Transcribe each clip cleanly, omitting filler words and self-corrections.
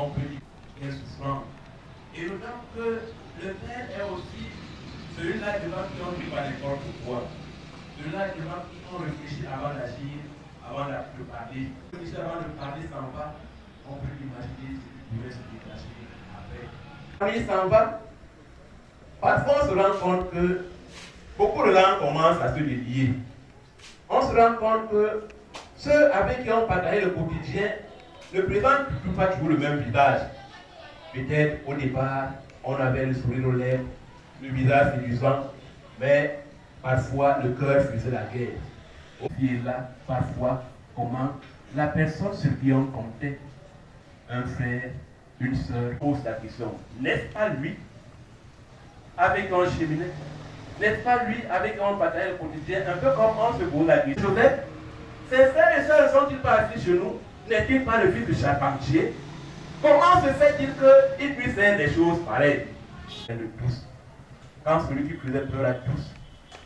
on peut dire qu'elle est souffrante. Et d'autant que le Père est aussi celui-là devant qui on ne dit pas n'importe quoi. Celui-là devant qui on réfléchit avant d'agir, avant de parler. Avant de parler s'en va, on peut imaginer ce qui pourrait se déclencher après. Quand il s'en va, parfois on se rend compte que beaucoup de gens commencent à se délier. On se rend compte que ceux avec qui on partage le quotidien ne présentent pas toujours le même visage. Peut-être au départ, on avait le sourire aux lèvres, le visage séduisant, mais parfois le cœur faisait la guerre. Et là, parfois, comment la personne sur qui on comptait, un frère, une sœur, pose la question, n'est-ce pas lui avec un cheminée? N'est-ce pas lui avec un partage le quotidien? Un peu comme on se pose la question. Joseph, ses frères et sœurs sont-ils pas assis chez nous? N'est-il pas le fils de charpentier? Comment se fait-il qu'il puisse faire des choses pareilles? De tous. Quand celui qui faisait peur à tous,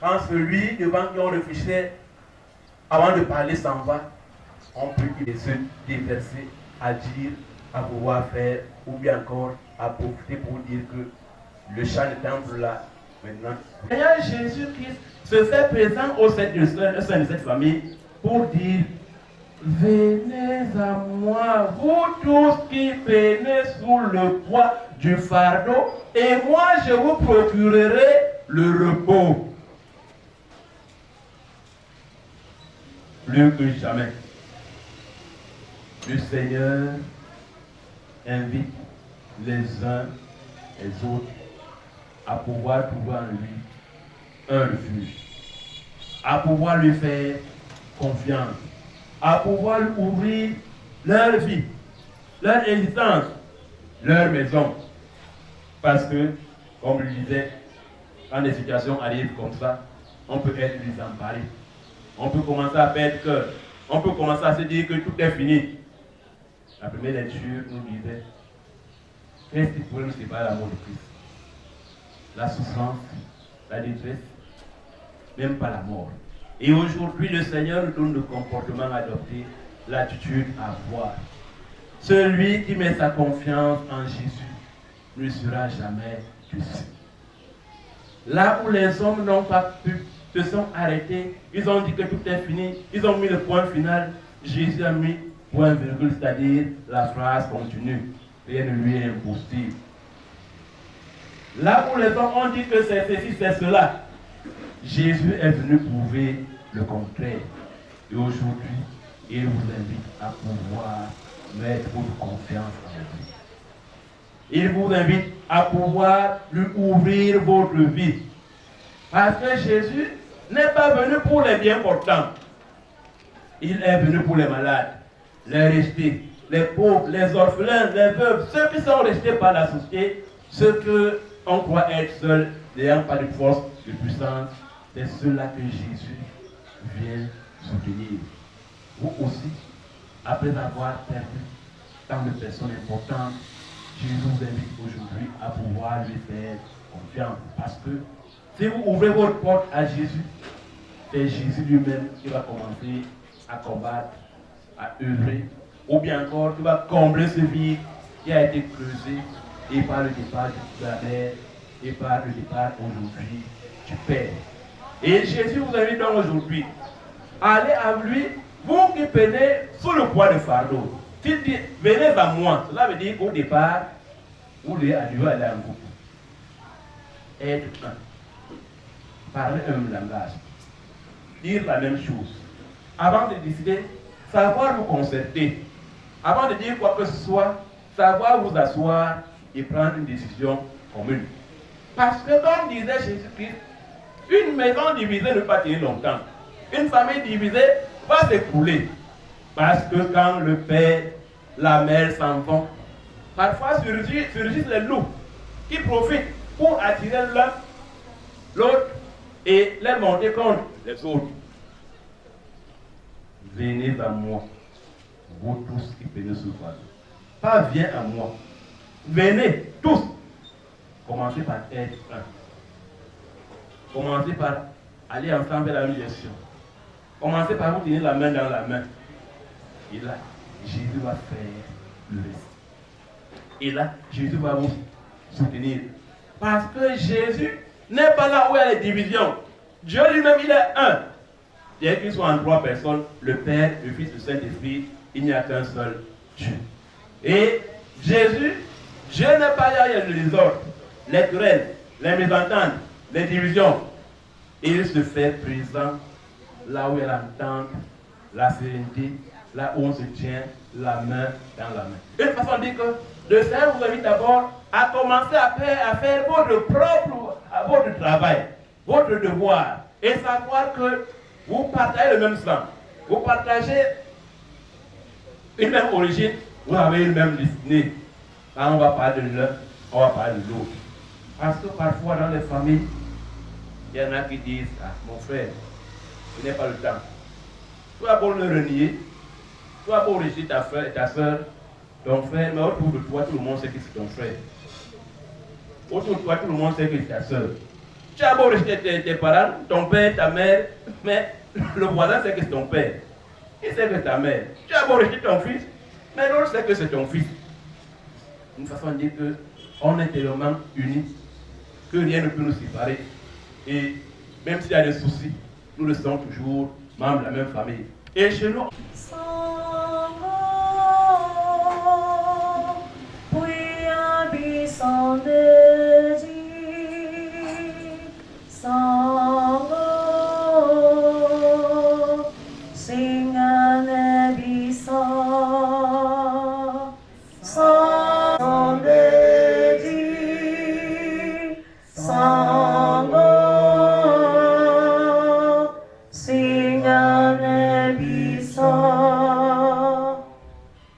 quand celui devant qui on réfléchissait avant de parler s'en va, on peut se déverser à dire, à pouvoir faire, ou bien encore à profiter pour dire que le chant est temple là, maintenant. Seigneur Jésus-Christ se fait présent au sein de cette famille pour dire: venez à moi, vous tous qui peinez sous le poids du fardeau, et moi je vous procurerai le repos. Plus que jamais, le Seigneur invite les uns les autres à pouvoir trouver en lui un refuge, à pouvoir lui faire confiance, à pouvoir lui ouvrir leur vie, leur existence, leur maison. Parce que, comme je le disais, quand des situations arrivent comme ça, on peut être désemparé. On peut commencer à perdre cœur. On peut commencer à se dire que tout est fini. La première lecture nous disait: qu'est-ce qui pourrait nous séparer de l'amour de Christ? La souffrance, la détresse, même pas la mort. Et aujourd'hui, le Seigneur nous donne le comportement à adopter, l'attitude à avoir. Celui qui met sa confiance en Jésus ne sera jamais déçu. Là où les hommes n'ont pas pu, se sont arrêtés, ils ont dit que tout est fini, ils ont mis le point final. Jésus a mis point virgule, c'est-à-dire la phrase continue. Rien ne lui est impossible. Là où les hommes ont dit que c'est ceci, c'est cela, Jésus est venu prouver le contraire. Et aujourd'hui, il vous invite à pouvoir mettre votre confiance en lui. Il vous invite à pouvoir lui ouvrir votre vie. Parce que Jésus n'est pas venu pour les bien portants. Il est venu pour les malades, les restés, les pauvres, les orphelins, les veuves, ceux qui sont restés par la société, ceux qu'on croit être seuls, n'ayant pas de force, de puissance. C'est ceux-là que Jésus vient soutenir. Vous aussi, après avoir perdu tant de personnes importantes, Jésus vous invite aujourd'hui à pouvoir lui faire confiance. Parce que si vous ouvrez votre porte à Jésus, c'est Jésus lui-même qui va commencer à combattre, à œuvrer, ou bien encore qui va combler ce vide qui a été creusé et par le départ de la mer et par le départ aujourd'hui du Père. Et Jésus vous invite donc aujourd'hui à aller à lui, vous qui peinez sous le poids de fardeau. S'il dit venez à moi, cela veut dire qu'au départ, vous devez aller en groupe. Être un. Parler un même langage. Dire la même chose. Avant de décider, savoir vous concerter. Avant de dire quoi que ce soit, savoir vous asseoir et prendre une décision commune. Parce que comme disait Jésus-Christ, une maison divisée ne peut pas tenir longtemps. Une famille divisée va s'écrouler. Parce que quand le père, la mère s'en vont, parfois surgissent les loups qui profitent pour attirer l'un, l'autre et les monter contre les autres. Venez à moi, vous tous qui peinez sous le fardeau. Pas viens à moi. Venez tous. Commencez par être un. Commencez par aller ensemble vers la même direction. Commencez par vous tenir la main dans la main. Et là, Jésus va faire le reste. Et là, Jésus va vous soutenir. Parce que Jésus n'est pas là où il y a les divisions. Dieu lui-même, il est un. Bien qu'ils soient en trois personnes, le Père, le Fils, le Saint-Esprit, il n'y a qu'un seul Dieu. Et Jésus, Dieu n'est pas là où il y a le désordre, les querelles, les mésententes, les divisions. Il se fait présent là où il y a l'entente, la sérénité, là où on se tient la main dans la main. Une façon de dire que le Seigneur vous invite d'abord à commencer à faire votre travail, votre devoir, et savoir que vous partagez le même sang, vous partagez une même origine, vous avez une même destinée. Quand on va parler de l'un, on va parler de l'autre. Parce que parfois dans les familles, il y en a qui disent, ah mon frère, ce n'est pas le temps. Tu vas pour le renier, tu vas pour rejeter ta frère et ta soeur, ton frère, mais autour de toi, tout le monde sait que c'est ton frère. Autour de toi, tout le monde sait que c'est ta soeur. Tu as beau rejeter tes parents, ton père, ta mère, mais le voisin sait que c'est ton père. Il sait que c'est ta mère. Tu as beau rejeter ton fils, mais l'autre sait que c'est ton fils. Une façon de dire qu'on est tellement unis que rien ne peut nous séparer. Et même s'il y a des soucis, nous le sommes toujours membres de la même famille. Et chez nous,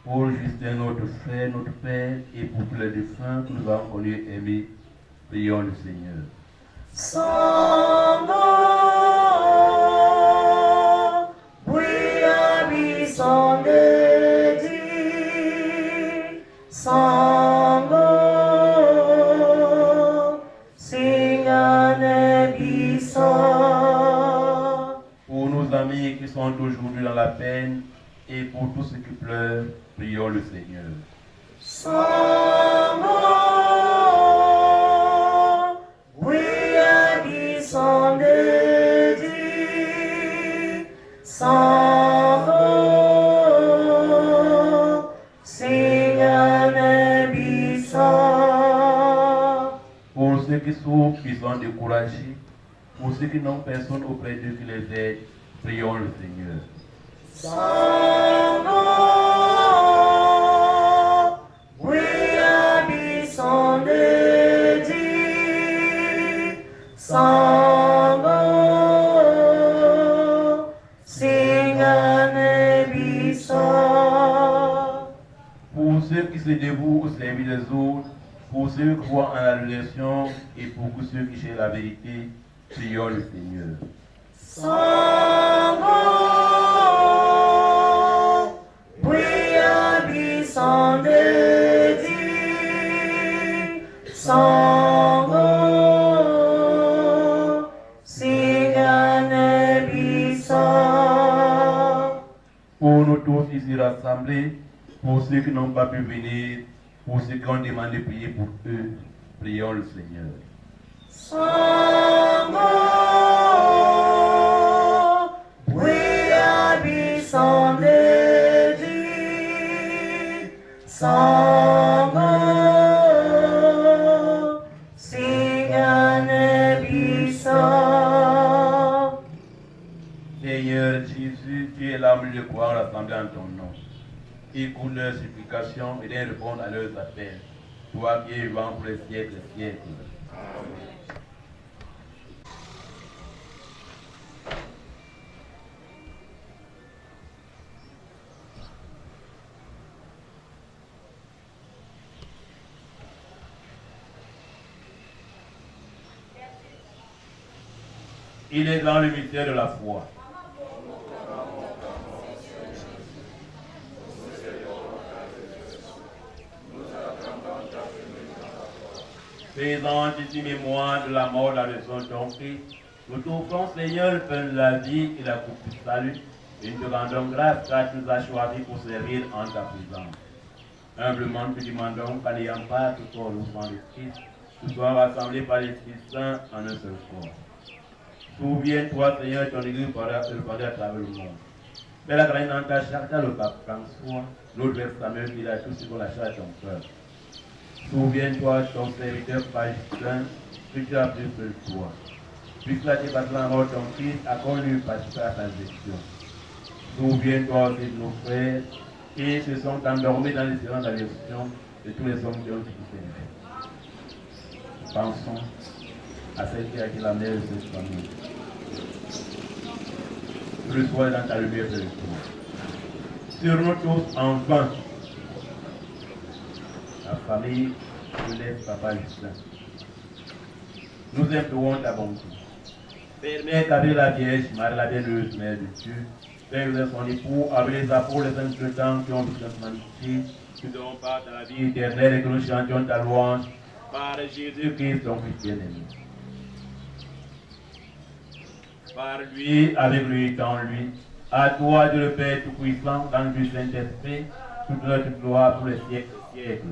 pour Justin, notre frère, notre père, et pour tous les défunts que nous avons connus et aimés, prions le Seigneur. Pour nos amis qui sont aujourd'hui dans la peine et pour tous ceux qui pleurent, prions le Seigneur. Pour ceux qui souffrent, qui sont découragés, pour ceux qui n'ont personne auprès d'eux qui les aide, prions le Seigneur. Pour ceux qui se dévouent au service des autres, pour ceux qui croient en la rédemption et pour ceux qui cherchent la vérité, prions le Seigneur. Pour nous tous ici rassemblés, pour ceux qui n'ont pas pu venir, pour ceux qui ont demandé de prier pour eux, prions le Seigneur. Seigneur Jésus, tu es l'âme de croire rassemblée en ton nom. Écoute leurs supplications et les répondre à leurs appels. Toi qui es vivant pour les siècles et siècles. Amen. Il est dans le mystère de la foi. Faisant ici mémoire de la mort de la résurrection de ton Christ, nous t'offrons, Seigneur, le pain de la vie et la coupe du salut, et nous te rendons grâce car tu nous as choisis pour servir en ta présence. Humblement, nous te demandons qu'en n'ayant pas tout corps au sang de Christ, nous soyons rassemblés par l'Esprit Saint en un seul corps. Souviens-toi, Seigneur, ton Église répandue à travers le monde. Fais la grâce dans ta charité, le pape François, l'autre vers Samuel, il a tout ce qu'on a chargé à ton cœur. Souviens-toi, ton serviteur Justin, que tu as pris sur toi. Puisque la débattre la mort de ton fils, accorde-lui participer à sa gestion. Souviens-toi aussi de nos frères qui se sont endormis dans les séances d'aversion de tous les hommes qui ont quitté. Pensons à celle qui a été la mère de cette famille. Reçois dans ta lumière de retour. Sur nous tous, enfin, la famille de l'être Papa Justin. Nous implorons ta bonté. Permets qu'avec la Vierge Marie, la bienheureuse Mère de Dieu, Père et son époux, avec les apôtres, les saints de temps qui ont toute notre humanité, qui donnent part à la vie éternelle et que nous chantions ta louange par Jésus-Christ, ton Fils bien-aimé. Par lui, avec lui, dans lui, à toi, Dieu le Père Tout-Puissant, dans le Saint-Esprit, toute notre gloire pour les siècles des siècles.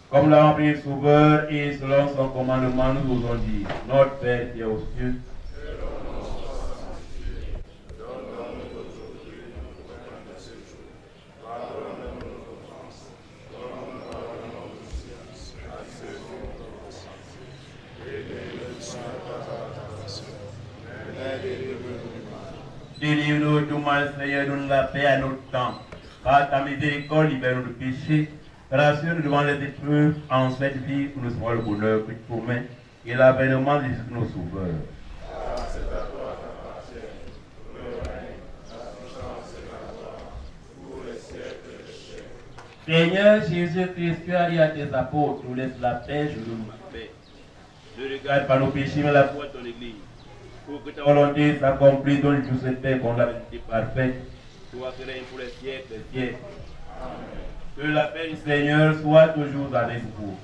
Comme l'a rempli le Sauveur et selon son commandement, nous osons dire, notre Père qui est aux cieux, délivre-nous du mal, Seigneur, donne la paix à notre temps. Par ta miséricorde, libère-nous du péché. Rassure-nous devant les épreuves, en cette vie où nous serons le bonheur que tu promets et l'avènement de Jésus, nos sauveurs. Seigneur Jésus-Christ, tu as dit à tes apôtres, nous laisse la paix, je donne ma paix. Ne regarde pas nos péchés, mais la foi de ton Église. Pour que ta volonté s'accomplisse, donne toute cette paix qu'on a été parfaite. Toi qui règnes pour les siècles des siècles. Que la paix du Seigneur soit toujours avec vous.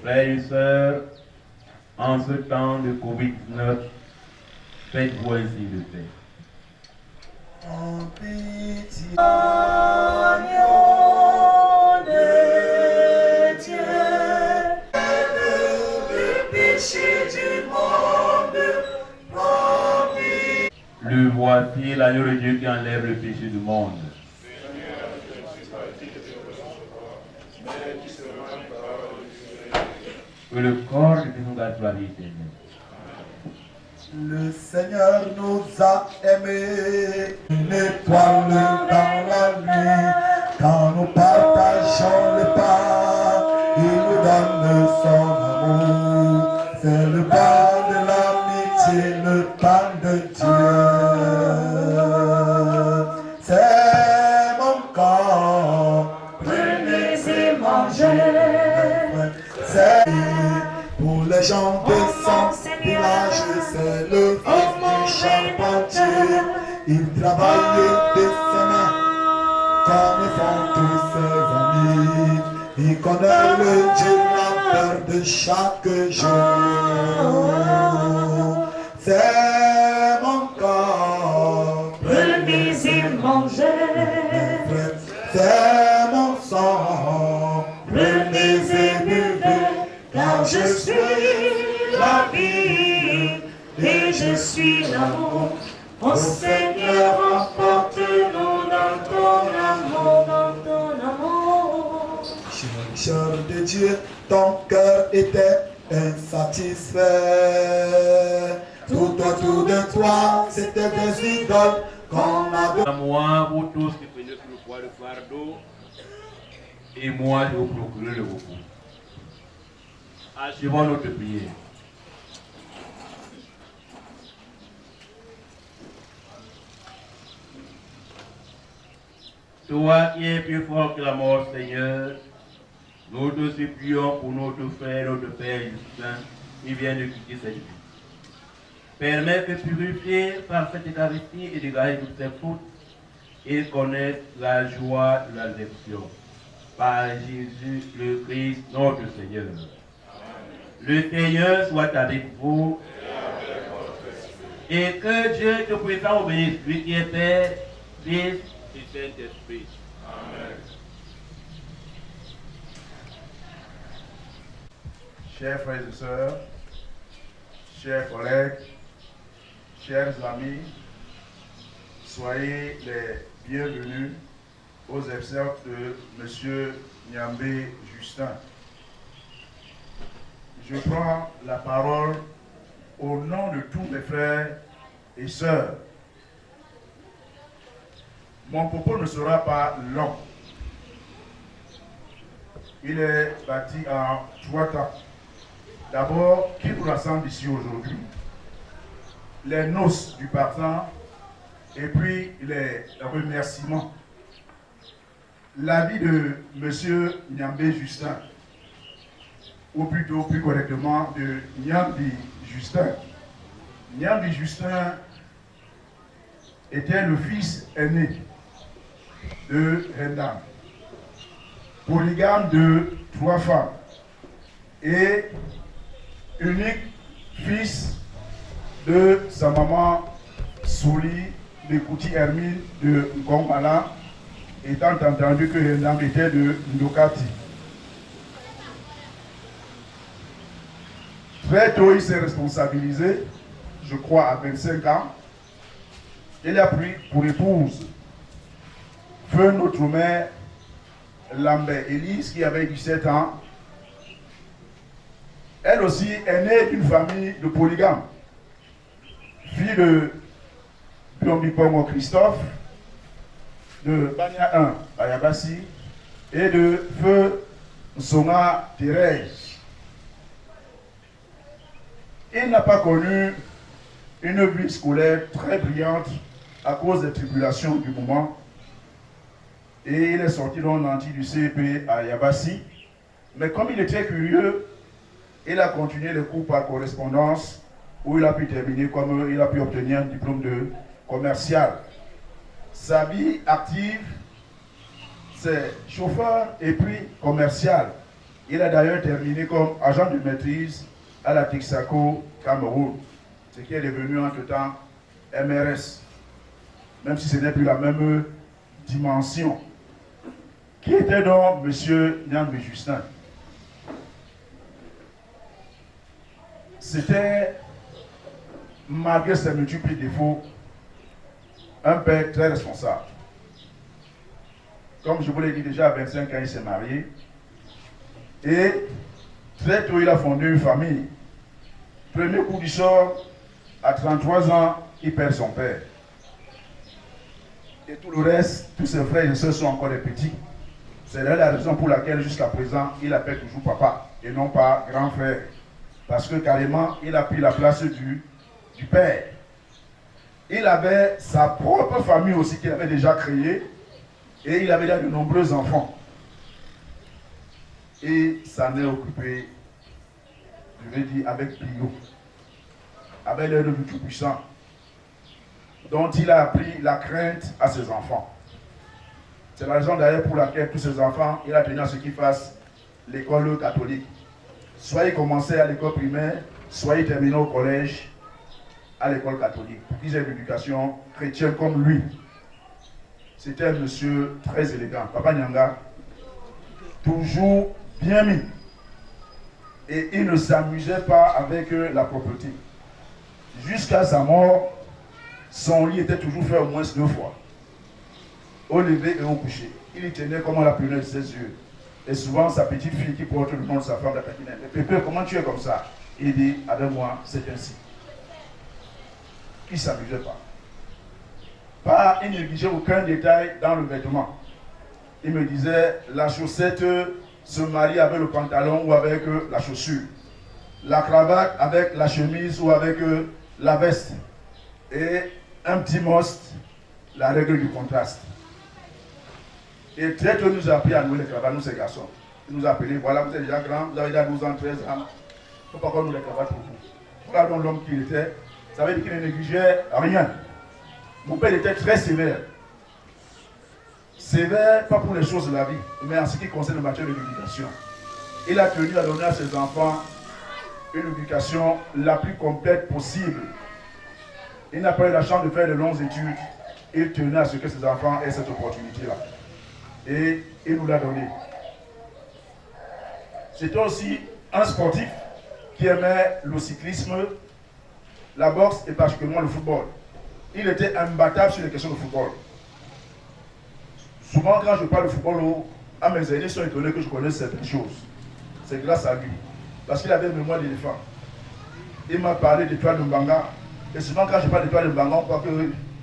Frères et sœurs, en ce temps de Covid-19, faites-vous ainsi de paix. En pitié, agneau de Dieu, le péché du monde, le voici, l'agneau de Dieu qui enlève le péché du monde. Que le corps de nous garde la vie éternelle. Le Seigneur nous a aimés, une étoile dans la nuit, quand nous partageons le pain, il nous donne son amour. C'est le pain de l'amitié, le pain de Dieu. C'est mon corps, prenez et mangez. C'est pour les gens de son village, c'est le fils du charpentier. Il travaille de ses mains, comme font tous ses amis. Il connaît le Dieu l'auteur de chaque jour. C'est mon corps, prenez et mangez. C'est mon sang, Prenez et buvez, car je suis la vie et je suis l'amour. Ô Seigneur, emporte-nous dans ton amour, dans ton amour. Chercheur de Dieu, ton cœur était insatisfait. Tout autour de toi, c'était des idoles qu'on a. À moi, vous tous qui prenez sur le poids de fardeau, et moi je vous procurer le repos. Achevons notre prière. Toi qui es plus fort que la mort, Seigneur, nous te supplions pour notre frère, notre Père Justin, qui vient de quitter cette vie. Permets de purifier par cette Eucharistie et de garder toutes ses fautes et connaître la joie de la rédemption. Par Jésus le Christ, notre Seigneur. Le Seigneur soit avec vous. Et que Dieu te présente au bénisse, lui qui est Père, Fils et Saint-Esprit. Amen. Chers frères et sœurs, chers collègues, chers amis, soyez les bienvenus aux obsèques de M. Nyambé Justin. Je prends la parole au nom de tous mes frères et sœurs. Mon propos ne sera pas long. Il est bâti en 3 temps. D'abord, qui nous rassemble ici aujourd'hui? Les noces du partant et puis les remerciements. La vie de M. Nyambé Justin, ou plutôt plus correctement de Nyambi Justin. Nyambi Justin était le fils aîné de Rendam, polygame de 3 femmes et unique fils de sa maman Souli de Kouti Hermine de Ngongmala, étant entendu que Rendam était de Ndokati. Très tôt, il s'est responsabilisé, je crois à 25 ans. Il a pris pour épouse feu notre mère Lambert Élise qui avait 17 ans. Elle aussi est née d'une famille de polygames. Fille de Biombipongo Christophe, de Banya 1 à Yabassi et de feu Nsonga Thérèse. Il n'a pas connu une vie scolaire très brillante à cause des tribulations du moment. Et il est sorti dans l'anti du CEP à Yabassi. Mais comme il était curieux, il a continué les cours par correspondance où il a pu terminer, comme il a pu obtenir un diplôme de commercial. Sa vie active, c'est chauffeur et puis commercial. Il a d'ailleurs terminé comme agent de maîtrise à la Texaco Cameroun, ce qui est devenu entre-temps MRS, même si ce n'est plus la même dimension. Qui était donc M. Nyambé Justin? C'était, malgré ses multiples défauts, un père très responsable. Comme je vous l'ai dit déjà, à 25 ans, il s'est marié. Et très tôt, il a fondé une famille. Premier coup du sort, à 33 ans, il perd son père. Et tout le reste, tous ses frères et sœurs sont encore des petits. C'est là la raison pour laquelle, jusqu'à présent, il appelle toujours papa et non pas grand frère. Parce que carrément, il a pris la place du père. Il avait sa propre famille aussi qu'il avait déjà créée. Et il avait là de nombreux enfants. Et s'en est occupé, je vais dire, avec brio, avec l'aide du Tout-Puissant, dont il a appris la crainte à ses enfants. C'est la raison d'ailleurs pour laquelle tous ses enfants, il a tenu à ce qu'ils fassent l'école catholique. Soit ils commençaient à l'école primaire, soit ils terminaient au collège à l'école catholique, pour qu'ils aient une éducation chrétienne comme lui. C'était un monsieur très élégant, Papa Nyanga, toujours bien mis. Et il ne s'amusait pas avec la propreté. Jusqu'à sa mort, son lit était toujours fait au moins 2 fois. Au lever et au coucher. Il y tenait comme on l'appelait de ses yeux. Et souvent, sa petite fille qui porte le nom de sa femme, la taquinait. Pépé, comment tu es comme ça? Il dit, avec moi, c'est ainsi. Il ne s'amusait pas. Il ne négligeait aucun détail dans le vêtement. Il me disait, la chaussette se marie avec le pantalon ou avec la chaussure. La cravate avec la chemise ou avec la veste. Et un petit most, la règle du contraste. Et très tôt, il nous a appris à nouer les cravates, nous ces garçons. Il nous a appelé, voilà, vous êtes déjà grand, vous avez déjà 12 ans, 13 ans. Il ne faut pas qu'on nous les cravates pour vous. Voilà donc l'homme qu'il était. Ça veut dire qu'il ne négligeait rien. Mon père était très sévère. Sévère, pas pour les choses de la vie, mais en ce qui concerne le matière de l'éducation. Il a tenu à donner à ses enfants une éducation la plus complète possible. Il n'a pas eu la chance de faire de longues études, il tenait à ce que ses enfants aient cette opportunité-là. Et il nous l'a donné. C'était aussi un sportif qui aimait le cyclisme, la boxe et particulièrement le football. Il était imbattable sur les questions de football. Souvent, quand je parle de football, à mes aînés sont étonnés que je connaisse certaines choses. C'est grâce à lui. Parce qu'il avait une mémoire d'éléphant. Il m'a parlé d'étoile de Mbanga. Et souvent, quand je parle d'étoile de Mbanga, on croit que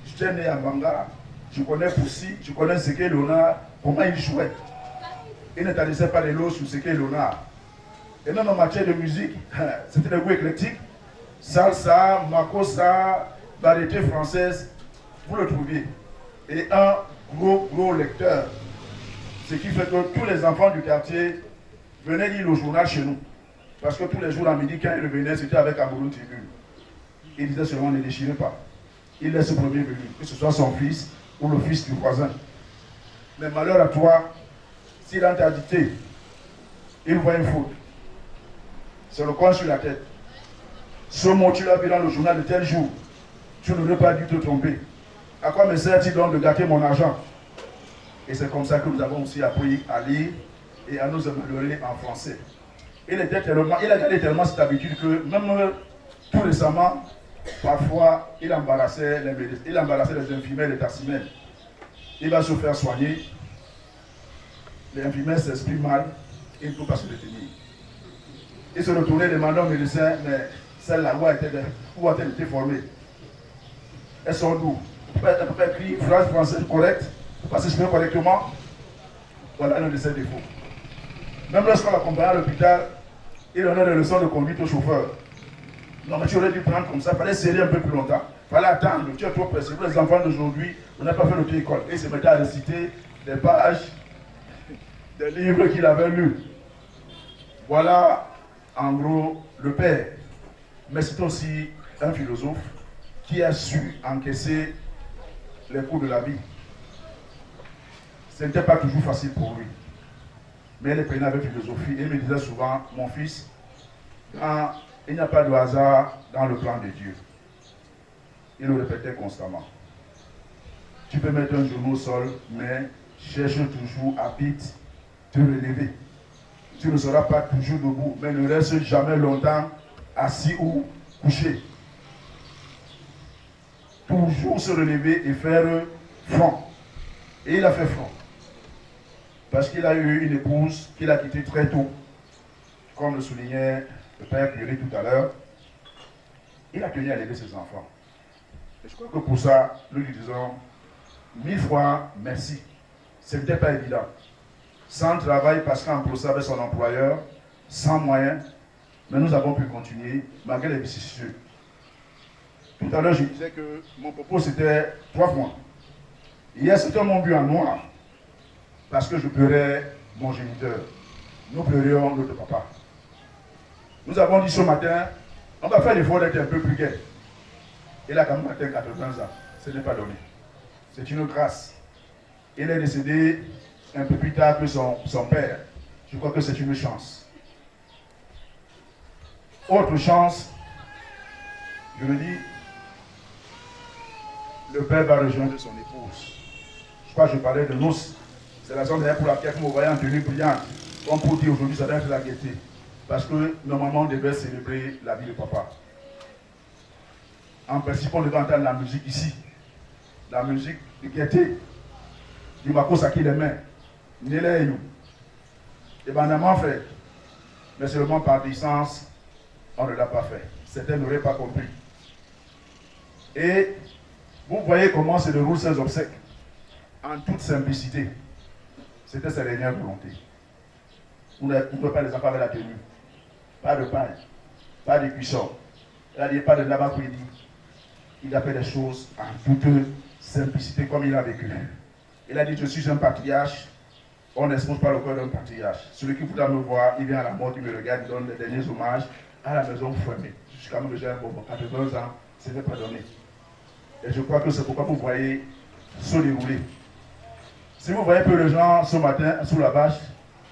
je suis né à Mbanga. Je connais Poussi, je connais Seke Léonard, comment il jouait. Il ne t'adressait pas les lots sur Seke Léonard. Et même en matière de musique, c'était des goûts éclectiques. Salsa, makossa, variété française, vous le trouviez. Et un gros lecteur. Ce qui fait que tous les enfants du quartier venaient lire le journal chez nous. Parce que tous les jours à midi, quand il revenait, c'était avec Cameroun Tribune. Il disait seulement ne déchirez pas. Il laisse le premier venu, que ce soit son fils ou le fils du voisin. Mais malheur à toi, s'il a t'a dicté, il voit une faute. C'est le coin sur la tête. Ce mot, tu l'as vu dans le journal de tel jour. Tu n'aurais pas dû te tromper. À quoi me sert-il donc de gâter mon argent? Et c'est comme ça que nous avons aussi appris à lire et à nous améliorer en français. Il a gardé tellement cette habitude que même tout récemment, parfois, il embarrassait les infirmières et les tassimènes. Il va se faire soigner. Les infirmières s'expriment mal. Il ne peut pas se détenir. Il se retournait demandant au médecin, mais celle-là, où a-t-elle été formée? Elles sont d'où? Elle peut pas écrire une phrase française correcte, pas s'exprimer correctement. Voilà un de ses défauts. Même lorsqu'on l'accompagnait à l'hôpital, il donnait des leçons de conduite au chauffeur. Non, mais tu aurais dû prendre comme ça, il fallait serrer un peu plus longtemps. Il fallait attendre, tu es trop pressé. Pour les enfants d'aujourd'hui, on n'a pas fait l'auto-école. Et il se mettait à réciter des pages des livres qu'il avait lus. Voilà, en gros, le père. Mais c'est aussi un philosophe qui a su encaisser les coups de la vie. Ce n'était pas toujours facile pour lui. Mais il les prenait avec philosophie. Et il me disait souvent, mon fils, il n'y a pas de hasard dans le plan de Dieu. Il le répétait constamment. Tu peux mettre un genou au sol, mais cherche toujours à vite te relever. Tu ne seras pas toujours debout, mais ne reste jamais longtemps assis ou couché. Toujours se relever et faire front. Et il a fait front. Parce qu'il a eu une épouse qu'il a quittée très tôt. Comme le soulignait le père Curie tout à l'heure. Il a tenu à aider ses enfants. Et je crois que pour ça, nous lui disons 1000 fois merci. Ce n'était pas évident. Sans travail, parce qu'en procès avec son employeur, sans moyens, mais nous avons pu continuer malgré les vicissitudes. Tout à l'heure, je disais que mon propos c'était 3 points. Hier, c'était mon but en noir, parce que je pleurais mon géniteur. Nous pleurions notre papa. Nous avons dit ce matin, on va faire l'effort d'être un peu plus gai. Il a quand même atteint 80 ans. Ce n'est pas donné. C'est une grâce. Il est décédé un peu plus tard que son père. Je crois que c'est une chance. Autre chance, je le dis, le père va rejoindre son épouse. Je crois que je parlais de noces. C'est la raison d'ailleurs pour laquelle vous me voyez en tenue brillante. Comme pour dire aujourd'hui, ça doit être la gaieté. Parce que normalement, on devait célébrer la vie de papa. En principe, on devait entendre la musique ici. La musique de gaieté. Du Makossa qui les met. Nélé et nous. Et bien, frère. Mais seulement par distance, on ne l'a pas fait. Certains n'auraient pas compris. Et vous voyez comment se déroulent ces obsèques. En toute simplicité. C'était sa dernière volonté. On ne peut pas les enfants avec la tenue. Pas de paille. Pas de cuisson. Il a dit pas de labakwedi. Il a fait des choses en toute simplicité comme il a vécu. Il a dit je suis un patriarche. On n'expose pas le corps d'un patriarche. Celui qui voudra me voir, il vient à la mort, il me regarde, il donne les derniers hommages à la maison fermée. Jusqu'à même déjà bon, 80 ans, ce n'est pas donné. Et je crois que c'est pourquoi vous voyez se dérouler. Si vous voyez peu de gens ce matin sous la bâche,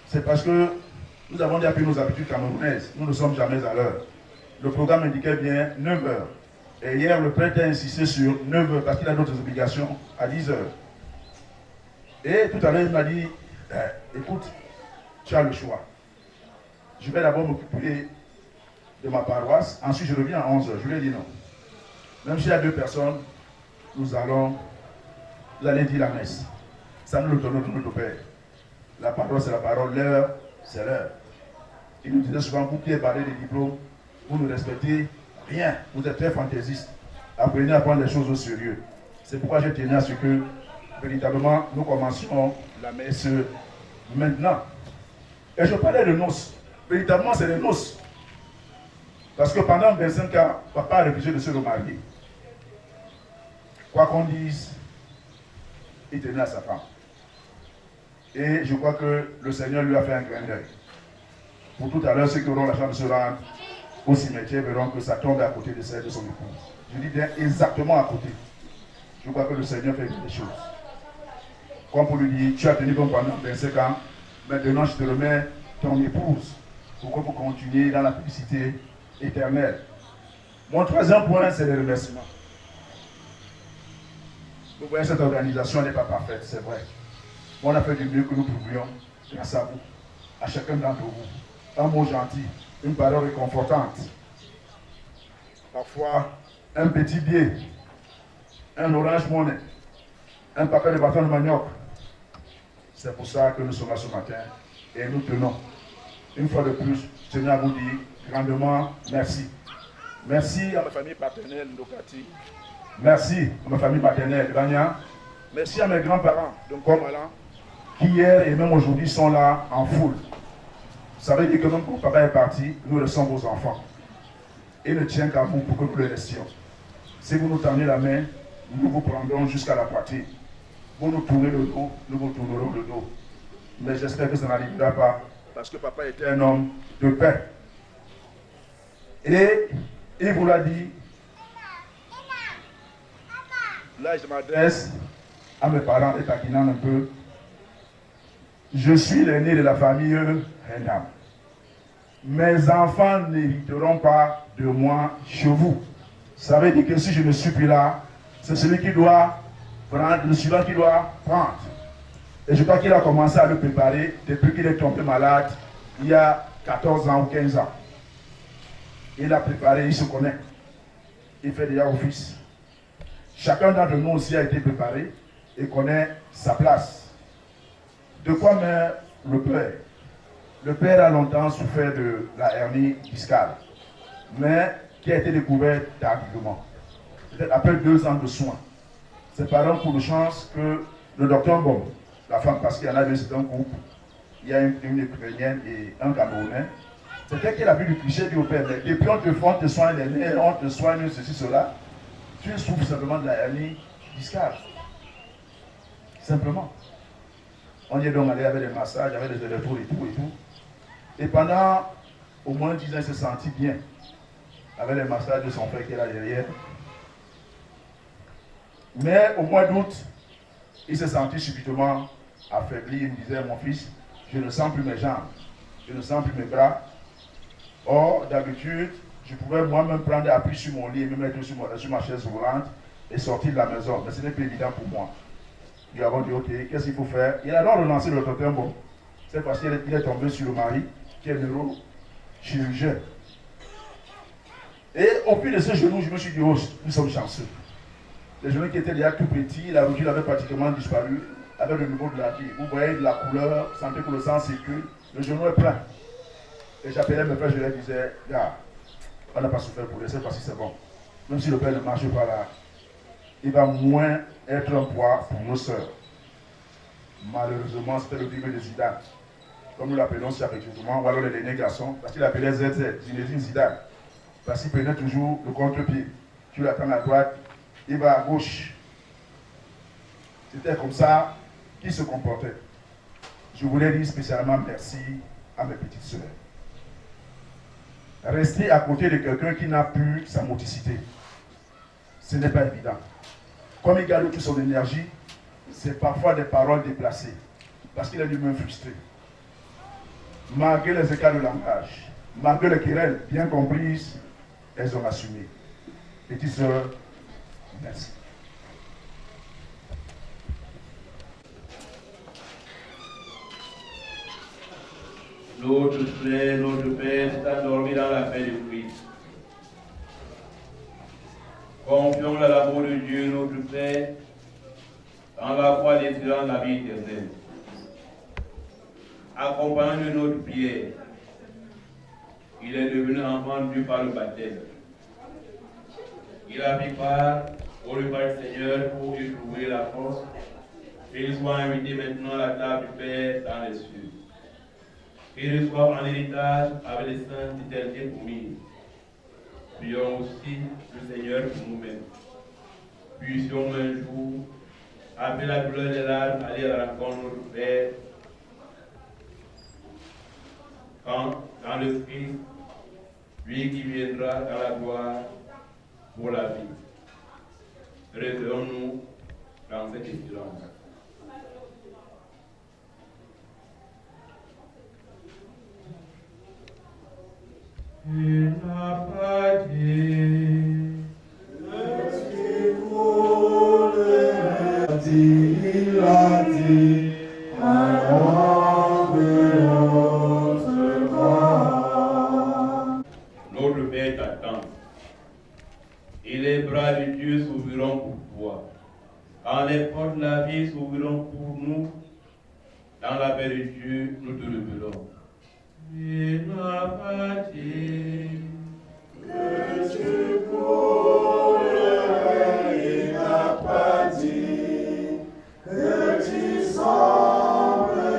c'est parce que nous avons déjà pris nos habitudes camerounaises. Nous ne sommes jamais à l'heure. Le programme indiquait bien 9h. Et hier, le prêtre a insisté sur 9 heures parce qu'il a d'autres obligations à 10 heures. Et tout à l'heure, il m'a dit, écoute, tu as le choix. Je vais d'abord m'occuper de ma paroisse, ensuite je reviens à 11 heures. Je lui ai dit non. Même s'il y a 2 personnes, vous allez dire la messe. Ça nous le donne notre Père. La parole, c'est la parole, l'heure, c'est l'heure. Il nous disait souvent, vous qui avez parlé des diplômes, vous ne respectez rien. Vous êtes très fantaisiste. Apprenez à prendre les choses au sérieux. C'est pourquoi je tenais à ce que, véritablement, nous commencions la messe maintenant. Et je parlais de noces. Véritablement, c'est les noces. Parce que pendant 25 ans, papa a refusé de se remarier. Quoi qu'on dise, il tenait à sa femme. Et je crois que le Seigneur lui a fait un clin d'œil. Pour tout à l'heure, ceux qui auront la chance de se rendre au cimetière verront que ça tombe à côté de celle de son épouse. Je dis bien exactement à côté. Je crois que le Seigneur fait des choses. Comme pour lui dire, tu as tenu bon pendant 25 ans, maintenant je te remets ton épouse. Pourquoi vous continuer dans la félicité éternelle. Mon troisième point, c'est les remerciements. Vous voyez, cette organisation n'est pas parfaite, c'est vrai. On a fait du mieux que nous pouvions, grâce à vous, à chacun d'entre vous. Un mot gentil, une parole réconfortante. Parfois, un petit billet, un orange monnaie, un paquet de bâtons de manioc. C'est pour ça que nous sommes là ce matin et nous tenons. Une fois de plus, je tenais à vous dire grandement merci. Merci à ma famille paternelle, Ndokati. Merci à ma famille paternelle, Gagna. Merci à mes grands-parents, Nkomala, qui hier et même aujourd'hui sont là en foule. Ça veut dire que même quand papa est parti, nous restons vos enfants. Il ne tient qu'à vous pour que nous le restions. Si vous nous tendez la main, nous vous prendrons jusqu'à la poitrine. Vous nous tournez le dos, nous vous tournerons le dos. Mais j'espère que ça n'arrivera pas, parce que papa était un homme de paix. Et il vous l'a dit, là je m'adresse à mes parents et taquinant un peu. Je suis l'aîné de la famille Rendam. Mes enfants n'hériteront pas de moi chez vous. Ça veut dire que si je ne suis plus là, c'est celui qui doit prendre, le suivant qui doit prendre. Et je crois qu'il a commencé à le préparer depuis qu'il est tombé malade, il y a 14 ans ou 15 ans. Il a préparé, il se connaît. Il fait déjà office. Chacun d'entre nous aussi a été préparé et connaît sa place. De quoi meurt le père? Le père a longtemps souffert de la hernie discale, mais qui a été découverte tardivement. Peut-être après 2 ans de soins. Ses parents ont de chance que le docteur Bon, la femme, parce qu'il y en a deux, c'est un couple, il y a une Ukrainienne et un Camerounais. C'était qu'il a vu du cliché du père. Et puis on te soigne les nerfs, on te soigne ceci, cela. Tu souffres simplement de la hernie discale. Simplement. On y est donc allé avec des massages, avec des électrodes et tout et tout. Et pendant au moins 10 ans, il s'est senti bien. Avec les massages de son frère qui est là derrière. Mais au mois d'août, il s'est senti subitement affaibli. Il me disait, mon fils, je ne sens plus mes jambes, je ne sens plus mes bras. Or, d'habitude, je pouvais moi-même prendre appui sur mon lit et me mettre sur ma chaise roulante et sortir de la maison. Mais ce n'est pas évident pour moi. Nous avons dit, ok, qu'est-ce qu'il faut faire? Il a donc relancé le docteur Bon. Cette fois-ci, il est tombé sur le mari, qui est neurochirurgien. Et au fil de ce genou, je me suis dit, oh, nous sommes chanceux. Les genoux qui étaient déjà tout petits, la rotule avait pratiquement disparu, avec le niveau de la vie. Vous voyez de la couleur, sentez que le sang circule, le genou est plein. Et j'appelais mes frères, je leur disais, gars, on n'a pas souffert pour eux, cette fois-ci c'est bon. Même si le père ne marche pas là, il va moins être un poids pour nos sœurs. Malheureusement, c'était le type de Zidane. Comme nous l'appelons si affectueusement, ou alors les derniers garçons, parce qu'il appelait ZZ, Zinedine Zidane. Parce qu'il prenait toujours le contre-pied. Tu l'attends à droite, il va à gauche. C'était comme ça qu'il se comportait. Je voulais dire spécialement merci à mes petites sœurs. Rester à côté de quelqu'un qui n'a plus sa motricité, ce n'est pas évident. Comme il garde toute son énergie, c'est parfois des paroles déplacées, parce qu'il est lui-même frustré. Malgré les écarts de langage, malgré les querelles bien comprises, elles ont assumé. Petite sœur, merci. Notre frère, notre Père, s'est endormi dans la paix de Christ. Confions à l'amour de Dieu, notre Père, dans la foi désirant la vie éternelle. Accompagnant de notre prière, il est devenu enfant de Dieu par le baptême. Il a pris part au repas du Seigneur pour y trouver la force et il soit invité maintenant à la table du Père dans les cieux. Il reçoit en héritage avec les saints d'éternité promise. Prions aussi le Seigneur pour nous-mêmes. Puissions un jour, après la douleur des larmes, aller à la rencontre de notre Père, quand le Christ, lui qui viendra dans la gloire pour la vie. Réveillons-nous dans cette espérance. Il n'a pas dit, il a dit, notre Père t'attend, et les bras de Dieu s'ouvriront pour toi. Quand les portes de la vie s'ouvriront pour nous, dans la paix de Dieu, nous te révélons. Il n'a pas dit que tu pourrais, il n'a pas dit que tu semblerais,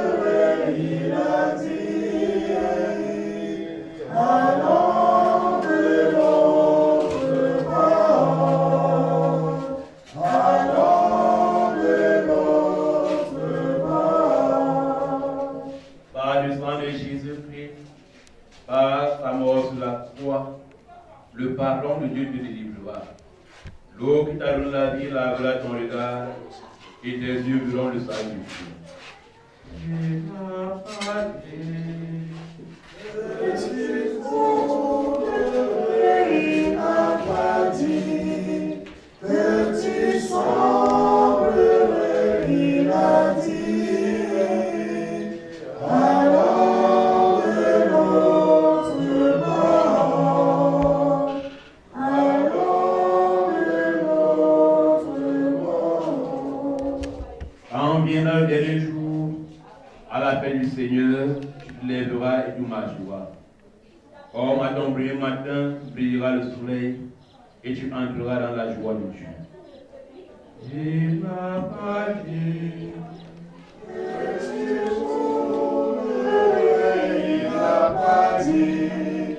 il a dit, allons de l'autre bord, allons de l'autre bord. par le sang de Jésus-Christ, par sa mort sur la croix, le pardon de Dieu te délivrera. L'eau qui t'a donné la vie lavera ton regard et tes yeux verront le salut de Dieu. Il n'a pas dit Que tu pourrais, il n'a pas dit que tu semblerais, il a dit, allons de l'autre bord, allons de l'autre bord. quand viendra le dernier jour, à l'appel du Seigneur, tu te lèveras et tu marcheras. Comme à ton brillant matin brillera le soleil et tu entreras dans la joie de Dieu. Il n'a pas dit Il n'a pas dit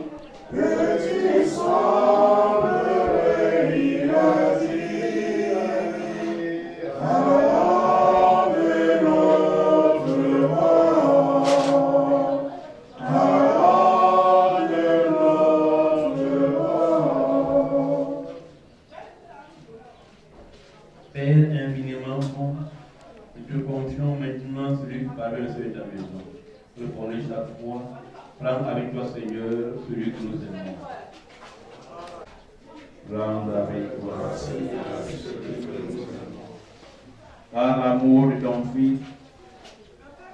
que tu semblerais, il a dit, allons de l'autre bord, allons de l'autre bord. Père infiniment bon, nous te confions maintenant celui qui parvient sur ta maison. Répondez chaque fois, prends avec toi Seigneur celui que nous aimons. Prends avec toi Seigneur celui que nous aimons. Par l'amour de ton Fils,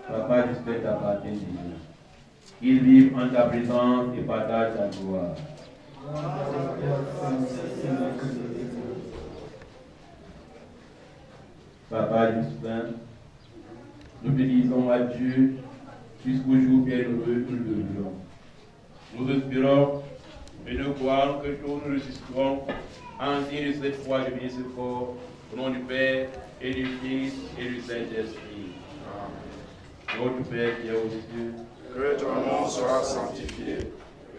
Papa j'espère t'appartient Dieu. Qu'il vive en ta présence et partage ta gloire. Papa Justin, nous te disons adieu jusqu'au jour bienheureux où nous le verrons. Nous espérons et nous croyons que tous nous résisterons en signe de cette foi de bénir ce corps, au nom du Père et du Fils et du Saint-Esprit. Notre Père qui est aux cieux, que ton nom soit sanctifié,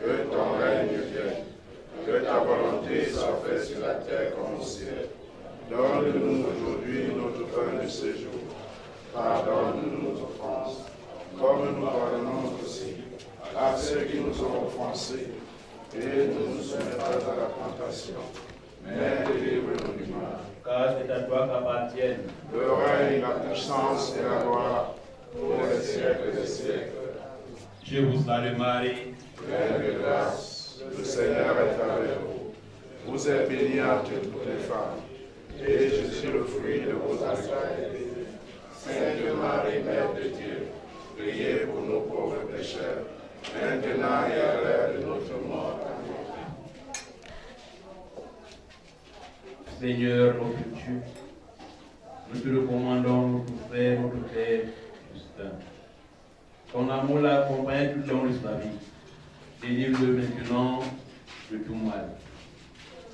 que ton règne vienne, que ta volonté soit faite sur la terre comme au ciel. Donne-nous aujourd'hui notre pain de ce jour. Pardonne-nous nos offenses, comme nous pardonnons aussi à ceux qui nous ont offensés. Et ne nous soumets pas à la tentation, mais délivre-nous du mal. car c'est à toi qu'appartiennent Le règne, la puissance et la gloire pour les siècles des siècles. Je vous salue Marie, Pleine de grâce, le Seigneur est avec vous. Vous êtes bénie entre toutes les femmes, et Jésus, le fruit de vos entrailles. Sainte Marie, Mère de Dieu, priez pour nos pauvres pécheurs, maintenant et à l'heure de notre mort. Seigneur, notre Dieu, nous te recommandons notre frère, notre père, Justin. Ton amour l'a accompagné tout le long de sa vie. Délivre-le maintenant de tout mal.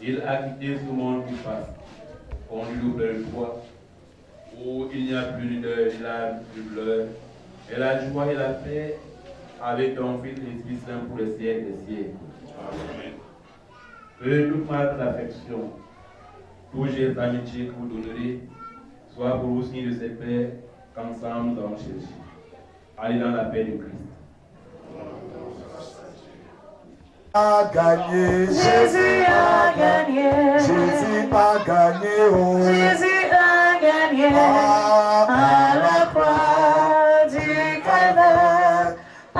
Il a quitté ce monde qui passe, conduit vers toi, où il n'y a plus de larmes, de pleurs, et la joie et la paix avec ton Fils l'Esprit Saint pour les siècles des siècles. Amen. Que toute notre affection, tous les amitiés que vous donnerez, soient pour vous signe de cette paix qu'ensemble nous allons chercher. Allez dans la paix de Christ. A gagné, Jésus a gagné, Jésus a gagné, oh. Jésus a gagné à la croix du Calvaire. À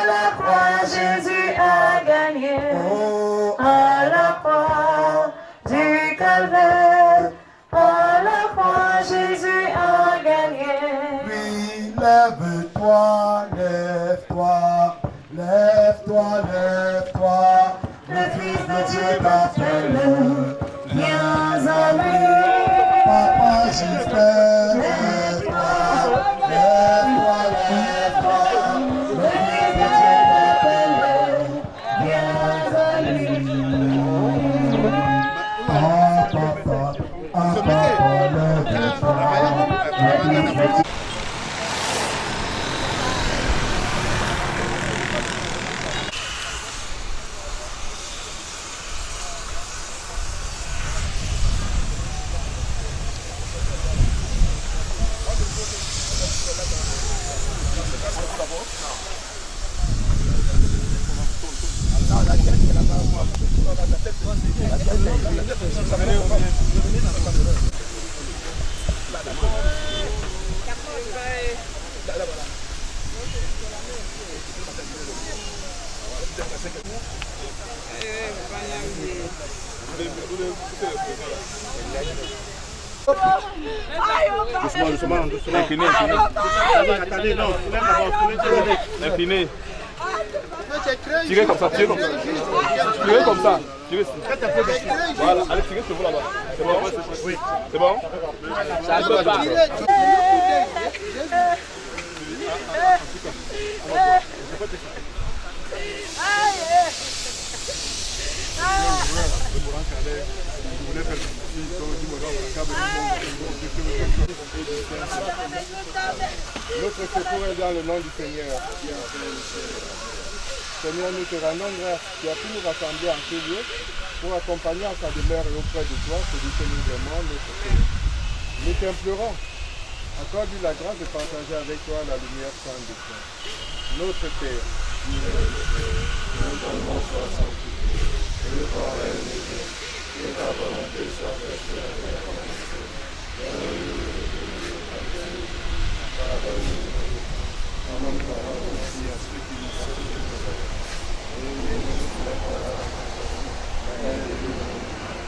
la croix, Jésus a gagné Oh, à la croix du Calvaire. À la croix, Jésus a gagné. oui, lève-toi, lève-toi, lève-toi, lève-toi. Le Fils de Dieu t'appelle, viens à lui. Papa Justin, lève-toi, lève-toi, lève-toi. Le Fils de Dieu t'appelle, viens à lui. Ah, papa, lève-toi. Le Fils de Dieu. Doucement. Incliné. Attendez, non. Incliné. Tirez comme ça. Tirez comme ça. Voilà, allez, tirez sur vous là-bas. C'est bon? Oui. C'est bon? Ça ne peut pas. Notre secours est dans le nom du Seigneur. Seigneur, nous te rendons grâce. Tu as pu nous rassembler en ce lieu pour accompagner en ta demeure et auprès de toi celui que nous aimons, notre Seigneur. Nous t'implorons, accorde-lui la grâce de partager avec toi la lumière sainte de toi. Notre Père, qui es aux cieux, que ton nom soit sanctifié, que ton règne vienne, que ta volonté soit faite sur la terre comme au ciel. Donne-nous aujourd'hui notre pain quotidien. Pardonne-nous nos péchés, comme nous pardonnons aussi à ceux qui nous sont pécheurs. Et ne nous soumets pas à la tentation, mais délivre-nous du mal.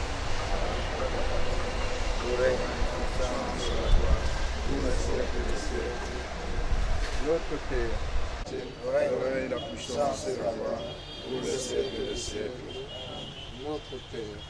Pour règne, la puissance, la gloire, pour les siècles des siècles. Notre Père, le règne, la puissance et la gloire, pour les siècles des siècles. Notre Père,